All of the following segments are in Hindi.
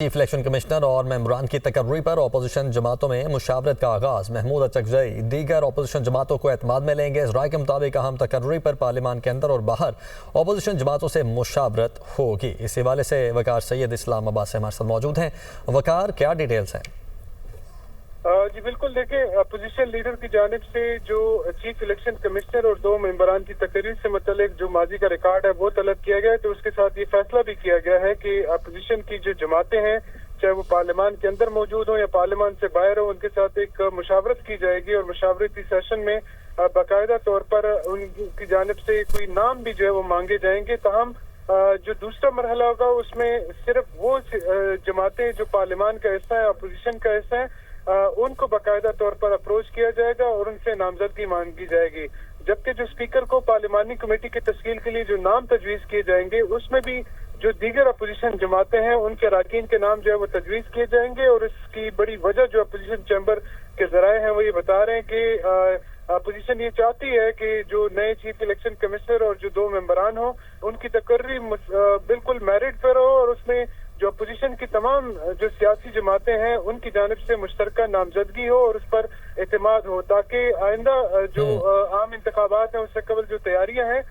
चीफ इलेक्शन कमिश्नर और मेंबरान की तकर्री पर अपोजिशन जमातों में मुशावरत का आगाज। महमूद अचकजई दीगर अपोजिशन जमातों को एतमाद में लेंगे। इस राय के मुताबिक अहम तकर्री पर पार्लियामान के अंदर और बाहर अपोजिशन जमातों से मुशावरत होगी। इस हवाले से वकार सैयद इस्लामाबाद से हमारे साथ मौजूद हैं। वकार, क्या डिटेल्स हैं? जी बिल्कुल, देखिए अपोजिशन लीडर की जानिब से जो चीफ इलेक्शन कमिश्नर और दो मेंबरान की तकरीर से मुतल्लिक जो माजी का रिकॉर्ड है वो तलब किया गया है। तो उसके साथ ये फैसला भी किया गया है कि अपोजिशन की जो जमातें हैं, चाहे वो पार्लियामान के अंदर मौजूद हो या पार्लियामान से बाहर हो, उनके साथ एक मुशावरत की जाएगी और मुशावरती सेशन में बाकायदा तौर पर उनकी जानिब से कोई नाम भी जो है वो मांगे जाएंगे। तमाम जो दूसरा मरहला होगा उसमें सिर्फ वो जमातें जो पार्लियामान का हिस्सा है, अपोजिशन का हिस्सा है, उनको बाकायदा तौर पर अप्रोच किया जाएगा और उनसे नामजदगी मांगी जाएगी। जबकि जो स्पीकर को पार्लियामानी कमेटी की तश्कील के लिए जो नाम तजवीज किए जाएंगे उसमें भी जो दीगर अपोजिशन जमातें हैं उनके अरकान के नाम जो है वो तजवीज किए जाएंगे। और इसकी बड़ी वजह जो अपोजिशन चैम्बर के जराए हैं वो ये बता रहे हैं कि अपोजिशन ये चाहती है कि जो नए चीफ इलेक्शन कमिश्नर और जो दो मेंबरान हो उनकी तकर्री बिल्कुल मेरिट पर हो और उसमें जो अपोजिशन की तमाम जो सियासी जमातें हैं उनकी जानिब से मुश्तरका नामजदगी हो और उस पर एतमाद हो, ताकि आइंदा जो आम इंतखाबात हैं उससे कबल जो तैयारियां हैं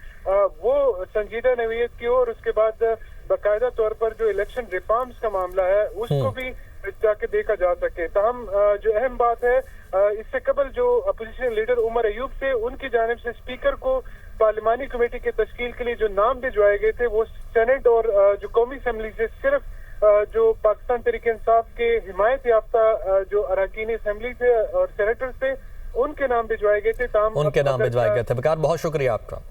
वो संजीदा नवीयत की हो और उसके बाद बाकायदा तौर पर जो इलेक्शन रिफॉर्म्स का मामला है उसको भी जाके देखा जा सके। तहम जो अहम बात है, इससे कबल जो अपोजिशन लीडर उमर अयूब से उनकी जानिब से स्पीकर को पार्लियामानी कमेटी के तश्कील के लिए जो नाम भिजवाए गए थे वो सेनेट और जो कौमी असम्बली से सिर्फ जो पाकिस्तान तहरीक इंसाफ के हिमायत याफ्ता जो अरकान असम्बली थे और सेनेटर्स थे उनके नाम भिजवाए गए थे। उनके नाम भिजवाए गए थे। वकार, बहुत शुक्रिया आपका।